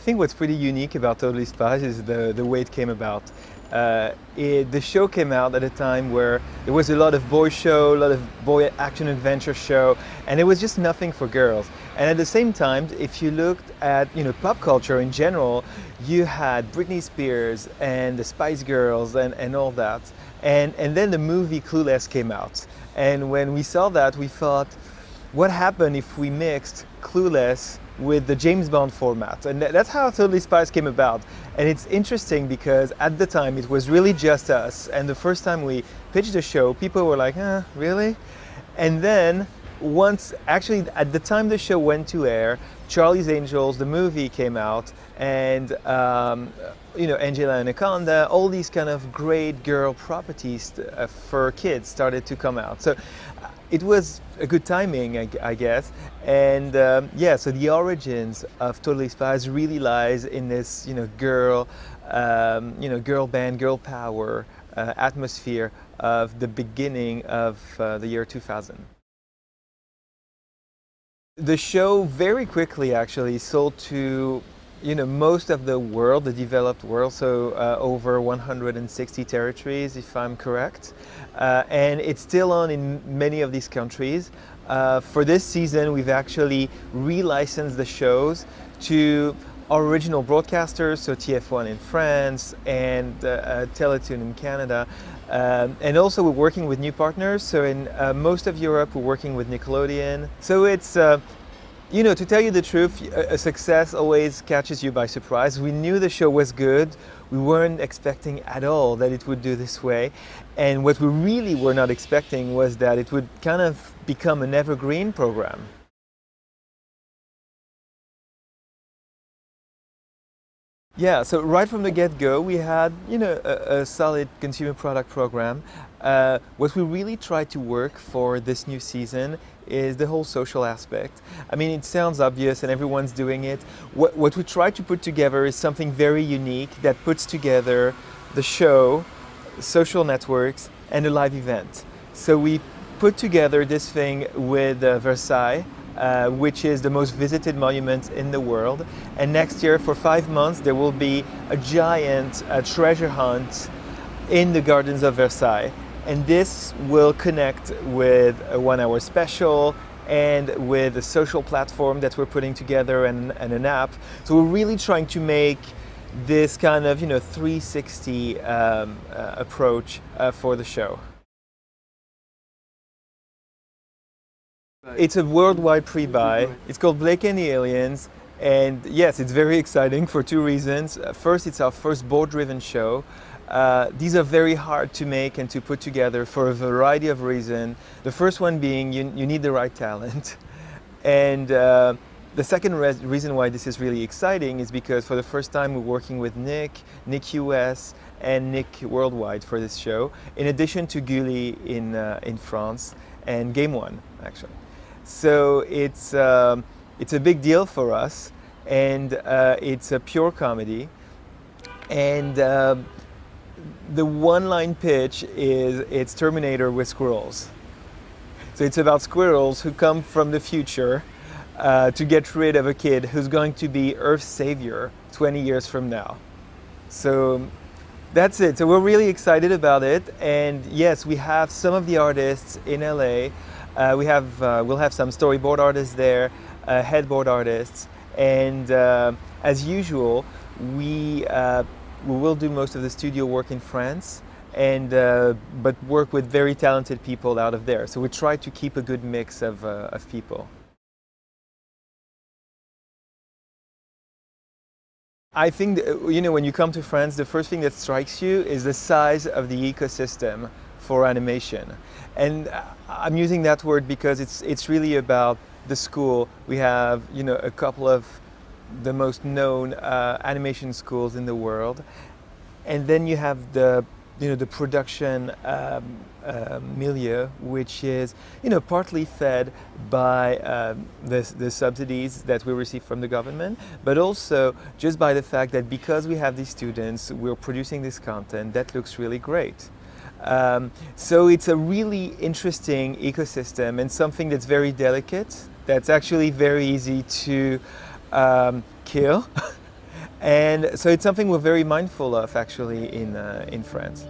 think what's pretty unique about Totally Spies is the way it came about. The show came out at a time where there was a lot of boy show, a lot of boy action adventure show, and it was just nothing for girls. And at the same time, if you looked at pop culture in general, you had Britney Spears and the Spice Girls and all that. And then the movie Clueless came out. And when we saw that, we thought, what happened if we mixed Clueless with the James Bond format? And that's how Totally Spies came about. And it's interesting because at the time it was really just us. And the first time we pitched the show, people were like, really? And then actually at the time the show went to air, Charlie's Angels, the movie came out, and Angela Anaconda, all these kind of great girl properties for kids started to come out. So it was a good timing, I guess. And so the origins of Totally Spies really lies in this, girl band, girl power atmosphere of the beginning of the year 2000. The show very quickly actually sold to most of the world, the developed world, so over 160 territories, if I'm correct. And it's still on in many of these countries. For this season, we've actually relicensed the shows to original broadcasters, so TF1 in France and Teletoon in Canada. And also we're working with new partners, so in most of Europe we're working with Nickelodeon. So it's to tell you the truth, a success always catches you by surprise. We knew the show was good. We weren't expecting at all that it would do this way. And what we really were not expecting was that it would kind of become an evergreen program. Yeah, so right from the get-go, we had a solid consumer product program. What we really tried to work for this new season is the whole social aspect. I mean, it sounds obvious and everyone's doing it. What we tried to put together is something very unique that puts together the show, social networks, and a live event. So we put together this thing with Versailles, which is the most visited monument in the world. And next year, for 5 months, there will be a giant treasure hunt in the gardens of Versailles. And this will connect with a 1-hour special and with a social platform that we're putting together and an app. So we're really trying to make this kind of 360 approach for the show. It's a worldwide pre-buy. It's called Blake and the Aliens. And yes, it's very exciting for 2 reasons. First, it's our first board-driven show. These are very hard to make and to put together for a variety of reasons. The first one being you need the right talent. And the second reason why this is really exciting is because for the first time we're working with Nick US, and Nick Worldwide for this show, in addition to Gulli in France and Game One, actually. So it's a big deal for us, and it's a pure comedy. And the one-line pitch is it's Terminator with squirrels. So it's about squirrels who come from the future to get rid of a kid who's going to be Earth's savior 20 years from now. So that's it. So we're really excited about it. And yes, we have some of the artists in LA. We'll have some storyboard artists there, headboard artists, and as usual, we will do most of the studio work in France, and but work with very talented people out of there. So we try to keep a good mix of people. I think when you come to France, the first thing that strikes you is the size of the ecosystem for animation. And I'm using that word because it's really about the school. We have a couple of the most known animation schools in the world, and then you have the production milieu, which is partly fed by the subsidies that we receive from the government, but also just by the fact that because we have these students, we're producing this content that looks really great. So it's a really interesting ecosystem and something that's very delicate, that's actually very easy to kill. And so it's something we're very mindful of actually in France.